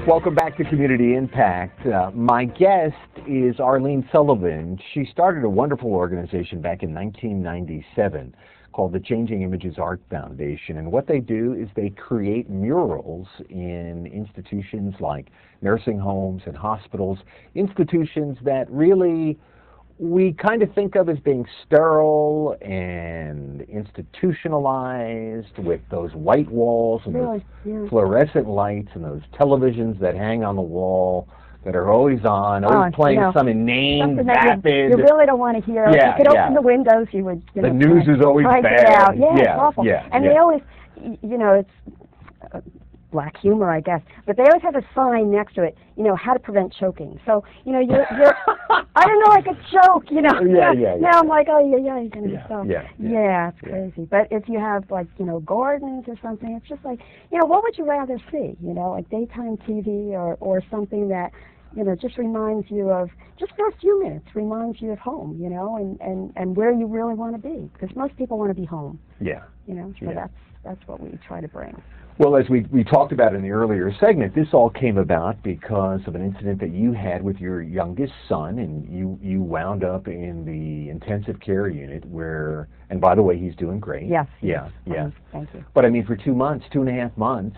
Welcome back to Community Impact. My guest is Arlene Sullivan. She started a wonderful organization back in 1997 called the Changing Images Art Foundation. And what they do is they create murals in institutions like nursing homes and hospitals, institutions that really we kind of think of as being sterile and institutionalized, with those white walls and those fluorescent lights and those televisions that hang on the wall that are always on, always playing some inane, vapid. You really don't want to hear. If you could open the windows, you would. The news is always bad. It's awful. And they always, it's black humor, I guess, but they always have a sign next to it, how to prevent choking. So, you're I don't know, like a joke, Now I'm like, oh, it's crazy. But if you have, like, gardens or something, it's just like, what would you rather see? Like daytime TV or something that, just reminds you of, just for a few minutes, reminds you of home, and where you really want to be. Because most people want to be home. So that's what we try to bring. Well, as we talked about in the earlier segment, this all came about because of an incident that you had with your youngest son, and you wound up in the intensive care unit where, and by the way, he's doing great. Yes. Thank you. But I mean, for 2 months, 2.5 months,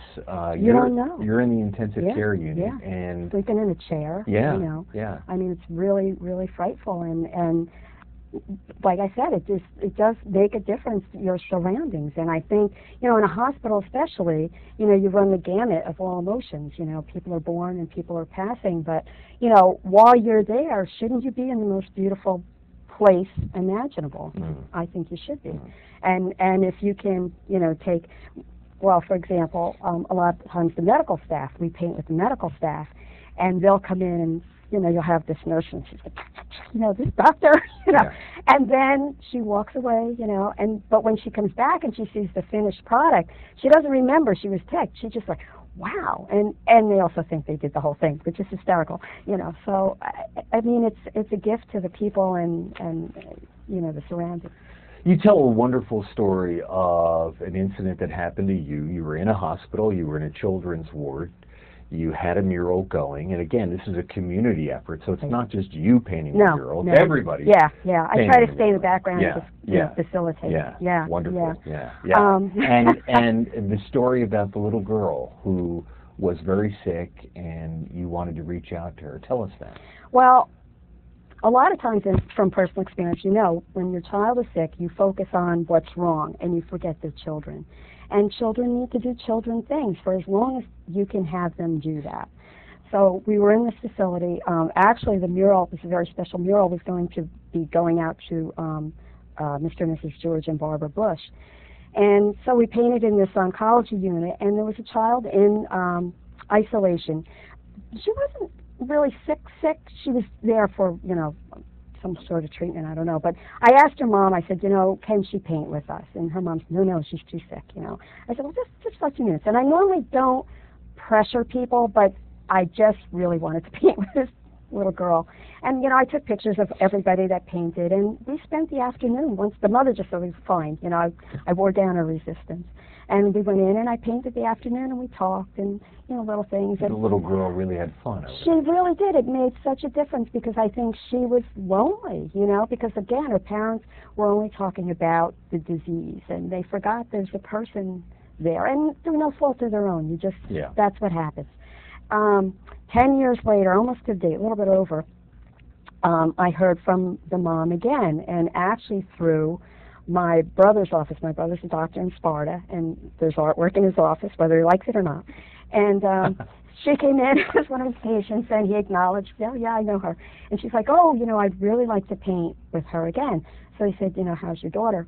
you don't know. You're in the intensive care unit and sleeping in a chair. I mean, it's really, really frightful, and like I said, it does make a difference to your surroundings. And I think, in a hospital especially, you run the gamut of all emotions. People are born and people are passing. But, while you're there, shouldn't you be in the most beautiful place imaginable? I think you should be. And if you can, take, well, for example, a lot of times the medical staff, we paint with the medical staff, and they'll come in and, you'll have this nurse, and she's like, this doctor, and then she walks away, but when she comes back and she sees the finished product, she doesn't remember she was ticked. She's just like, wow, and they also think they did the whole thing, which is hysterical, So I mean, it's a gift to the people and the surroundings. You tell a wonderful story of an incident that happened to you. You were in a hospital. You were in a children's ward. You had a mural going, and again, this is a community effort, so it's not just you painting the mural. It's everybody. I try to stay in the background and just facilitate. Wonderful. And the story about the little girl who was very sick, and you wanted to reach out to her. Tell us that. Well, a lot of times, from personal experience, when your child is sick, you focus on what's wrong, and you forget the children. And children need to do children things for as long as you can have them do that. So we were in this facility. Actually, the mural, this is a very special mural, was going to be going out to Mr. and Mrs. George and Barbara Bush. And so we painted in this oncology unit, and there was a child in isolation. She wasn't really sick. She was there for, some sort of treatment, I don't know. But I asked her mom, I said, can she paint with us? And her mom said, no, she's too sick, I said, well, just for a few minutes. And I normally don't pressure people, but I just really wanted to paint with this little girl. And, I took pictures of everybody that painted, and we spent the afternoon. Once the mother just said, it was fine, I wore down her resistance. And we went in, and I painted the afternoon, and we talked, and, little things. The little girl really had fun. She really did. It made such a difference because I think she was lonely, because, again, her parents were only talking about the disease, and they forgot there's a person there, and through no fault of their own. That's what happens. 10 years later, almost to the date, a little bit over, I heard from the mom again, and actually through my brother's office. My brother's a doctor in Sparta, and there's artwork in his office, whether he likes it or not. And she came in as one of his patients, and he acknowledged, yeah, I know her. And she's like, oh, I'd really like to paint with her again. So he said, how's your daughter?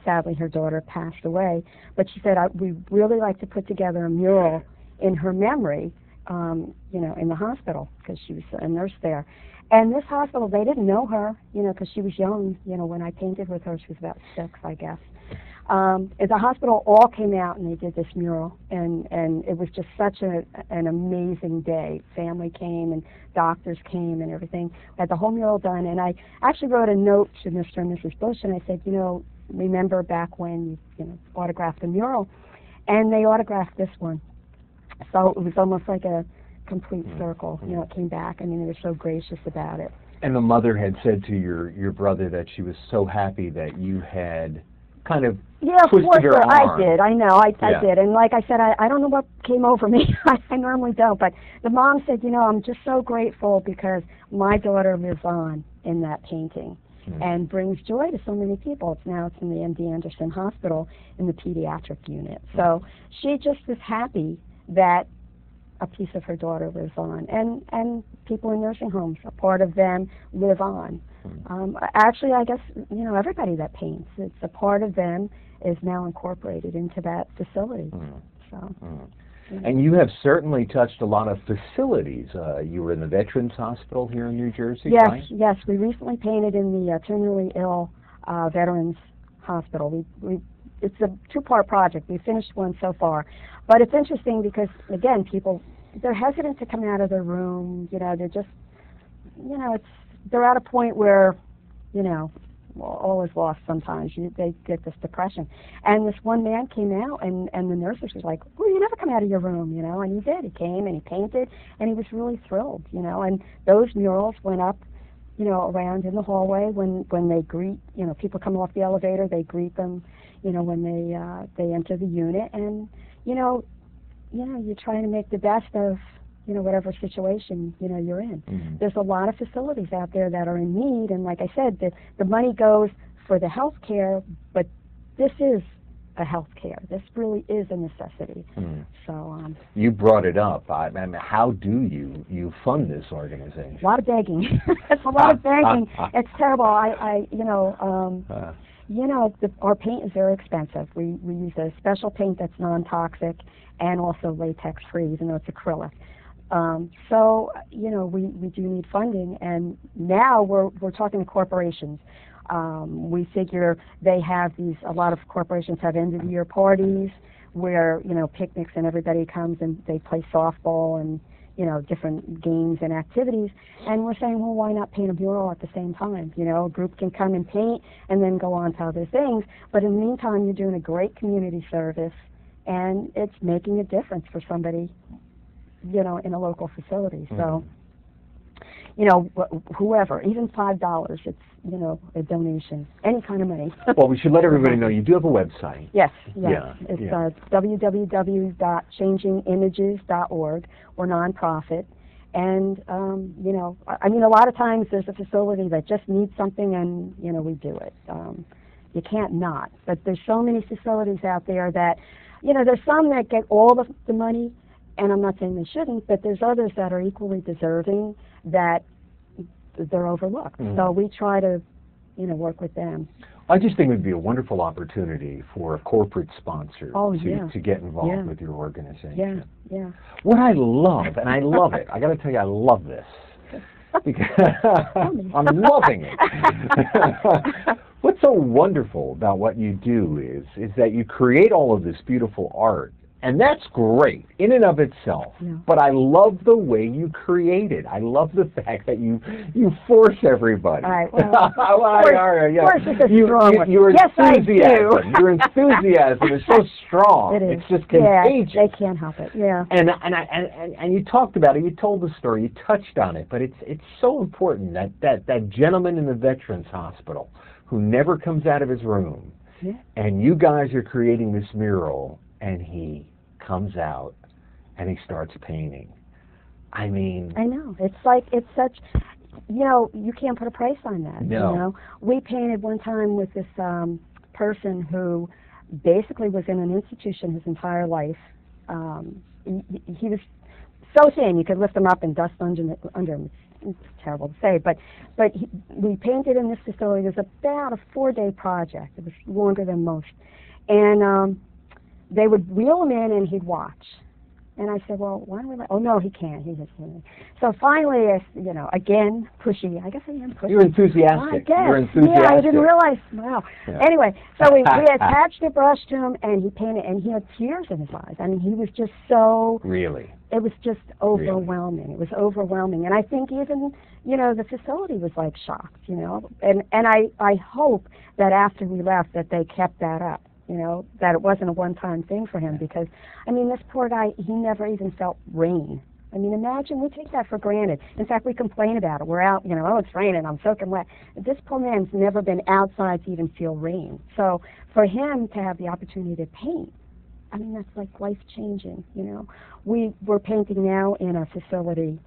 Sadly, her daughter passed away. But she said, we'd really like to put together a mural in her memory, in the hospital, because she was a nurse there. And this hospital, they didn't know her, because she was young. When I painted with her, she was about 6, I guess. The hospital all came out and they did this mural, and it was just such an amazing day. Family came and doctors came and everything. I had the whole mural done, and I actually wrote a note to Mr. and Mrs. Bush, and I said, remember back when you autographed the mural, and they autographed this one. So it was almost like a complete circle. You know, it came back. I mean, they were so gracious about it. And the mother had said to your brother that she was so happy that you had kind of twisted her arm. I did. I know. I did. And like I said, I don't know what came over me. I normally don't. But the mom said, you know, I'm just so grateful because my daughter lives on in that painting and brings joy to so many people. It's in the MD Anderson Hospital in the pediatric unit. So she just was happy that a piece of her daughter lives on, and people in nursing homes, a part of them live on. Actually, I guess, you know, everybody that paints, it's a part of them is now incorporated into that facility. So. And you have certainly touched a lot of facilities. You were in the Veterans Hospital here in New Jersey, yes, right? Yes, we recently painted in the terminally ill Veterans Hospital. It's a two-part project. We finished one so far. But it's interesting because, again, people, they're hesitant to come out of their room. You know, they're just, you know, they're at a point where, you know, all is lost sometimes. They get this depression. And this one man came out, and the nurses was like, well, you never come out of your room, you know, and he did. He came and he painted, and he was really thrilled, you know, and those murals went up, you know, around in the hallway when they greet, you know, people come off the elevator, they greet them, you know, when they enter the unit, and, you know, you're trying to make the best of, you know, whatever situation, you know, you're in. There's a lot of facilities out there that are in need, and like I said, the money goes for the health care, but this is a health care. This really is a necessity. So you brought it up. I mean, how do you fund this organization? A lot of begging. It's a lot of begging. It's terrible. You know, our paint is very expensive. We use a special paint that's non-toxic and also latex-free, even though it's acrylic. So, you know, we do need funding, and now we're talking to corporations. We figure they have a lot of corporations have end-of-the-year parties where, you know, picnics and everybody comes and they play softball and, you know, different games and activities. And we're saying, well, why not paint a mural at the same time? You know, a group can come and paint and then go on to other things. But in the meantime, you're doing a great community service, and it's making a difference for somebody, you know, in a local facility. So, you know, whoever, even $5, it's, you know, a donation, any kind of money. Well, we should let everybody know you do have a website. Yes. It's www.changingimages.org. We're nonprofit. And, you know, I mean, a lot of times there's a facility that just needs something and, you know, we do it. You can't not. But there's so many facilities out there that, you know, there's some that get all the money, and I'm not saying they shouldn't, but there's others that are equally deserving that they're overlooked. So we try to, you know, work with them. I just think it would be a wonderful opportunity for a corporate sponsor to get involved with your organization. Yeah. What I love, and I love it, I got to tell you, I love this. Because I'm loving it. What's so wonderful about what you do is that you create all of this beautiful art, and that's great in and of itself. But I love the way you create it. I love the fact that you force everybody. All right. Well, force is a strong word. Your yes, enthusiasm. I do. Your enthusiasm is so strong. It is. It's just contagious. Yeah, they can't help it. Yeah. And you talked about it. You told the story. You touched on it. But it's so important that gentleman in the Veterans Hospital who never comes out of his room, and you guys are creating this mural, and he comes out and he starts painting. I mean, I know. It's like, it's such, you know, you can't put a price on that. No. You know, we painted one time with this person who basically was in an institution his entire life. He was so thin you could lift him up and dust under him. It's terrible to say, but we painted in this facility. It was about a 4-day project. It was longer than most, and they would wheel him in and he'd watch. And I said, well, why don't we oh, no, he can't. He just can't. So finally, you know, again, pushy. I guess I am pushy. You're enthusiastic. I guess. You're enthusiastic. Yeah, I didn't realize. Wow. Yeah. Anyway, so we attached a brush to him, and he painted, and he had tears in his eyes. I mean, he was just so... Really? It was just overwhelming. Really? It was overwhelming. And I think even, you know, the facility was, like, shocked, you know. And I hope that after we left that they kept that up. You know, that it wasn't a one-time thing for him, because, I mean, this poor guy, he never even felt rain. I mean, imagine, we take that for granted. In fact, we complain about it. We're out, you know, oh, it's raining, I'm soaking wet. This poor man's never been outside to even feel rain. So for him to have the opportunity to paint, I mean, that's like life-changing, you know. We're painting now in a facility.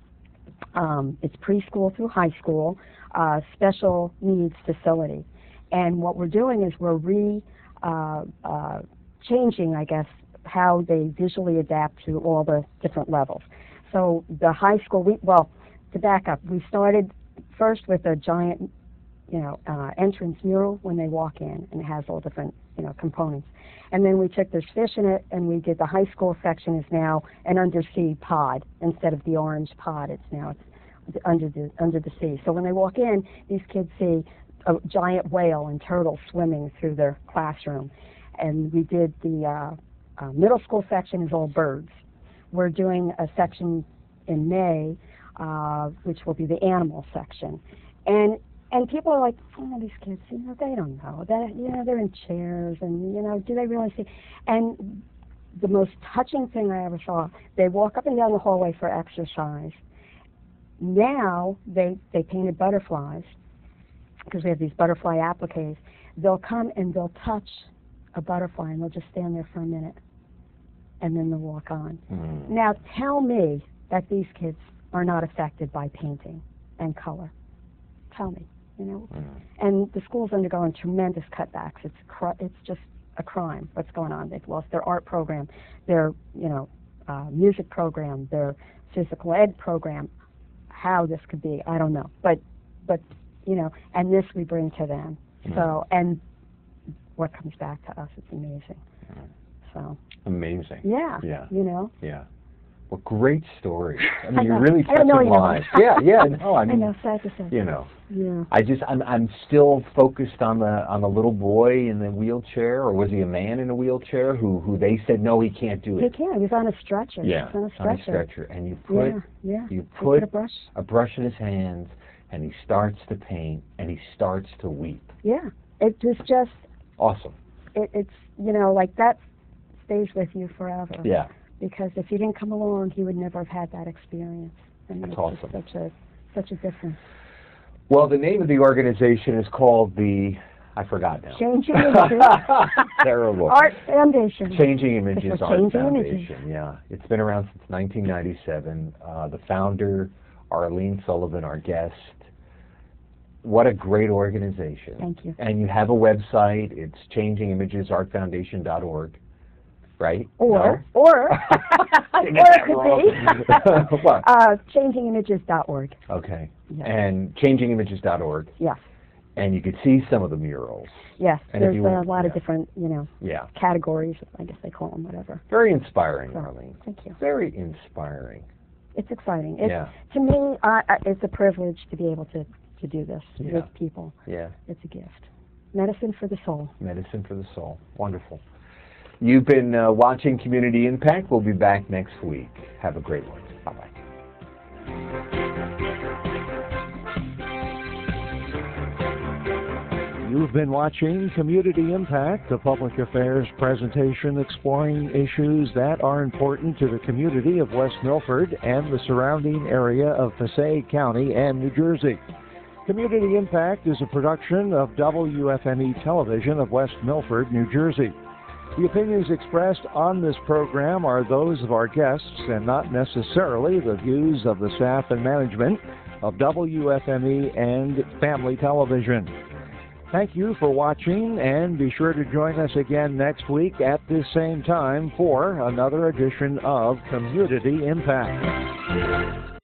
It's preschool through high school, special needs facility. And what we're doing is we're changing, I guess, how they visually adapt to all the different levels. So the high school, to back up, we started first with a giant, you know, entrance mural when they walk in, and it has all different, you know, components. And then we took, there's fish in it, and we did the high school section is now an undersea pod. Instead of the orange pod, it's under the sea. So when they walk in, these kids see a giant whale and turtles swimming through their classroom. And we did the middle school section is all birds. We're doing a section in May, which will be the animal section. And people are like, oh, these kids, you know, they don't know. That, you know, they're in chairs, and, you know, do they really see? And the most touching thing I ever saw, they walk up and down the hallway for exercise. Now they painted butterflies, because we have these butterfly appliques. They'll come and they'll touch a butterfly, and they'll just stand there for a minute, and then they'll walk on. Now tell me that these kids are not affected by painting and color. Tell me, you know. And the school's undergoing tremendous cutbacks. It's just a crime what's going on. They've lost their art program, their, you know, music program, their physical ed program. How this could be, I don't know. But you know, and this we bring to them. So, and what comes back to us, it's amazing. So amazing. Yeah. Yeah. You know. Yeah. Well, great story. I mean, I you're really touching lives. Yeah. No, I mean, I know, sad to say. you know. Yeah. I'm still focused on the little boy in the wheelchair, or was he a man in a wheelchair who they said no, he can't do it. He can't. He was on a stretcher. Yeah. He was on a stretcher. And you put you put a brush in his hands, and he starts to paint, and he starts to weep. Yeah. It was just awesome. It's, you know, like that stays with you forever. Yeah. Because if you didn't come along, he would never have had that experience. And that's it's awesome. Just such a difference. Well, the name of the organization is called I forgot now. Changing Images. Terrible. Art Foundation. Changing Images Art Changing Foundation. Images. Yeah, it's been around since 1997. The founder, Arlene Sullivan, our guest. What a great organization. Thank you. And you have a website. It's changingimagesartfoundation.org. Right? Or it could be what? changingimages.org. Okay. Yes. And changingimages.org. Yes. And you could see some of the murals. Yes. And there's a lot of different, you know, yeah, categories, I guess they call them, whatever. Very inspiring, So, Arlene. thank you. Very inspiring. It's exciting. Yeah. To me, it's a privilege to be able to do this with people. Yeah. It's a gift. Medicine for the soul. Medicine for the soul. Wonderful. You've been watching Community Impact. We'll be back next week. Have a great one. Bye-bye. You've been watching Community Impact, a public affairs presentation exploring issues that are important to the community of West Milford and the surrounding area of Passaic County and New Jersey. Community Impact is a production of WFME Television of West Milford, New Jersey. The opinions expressed on this program are those of our guests and not necessarily the views of the staff and management of WFME and Family Television. Thank you for watching, and be sure to join us again next week at this same time for another edition of Community Impact.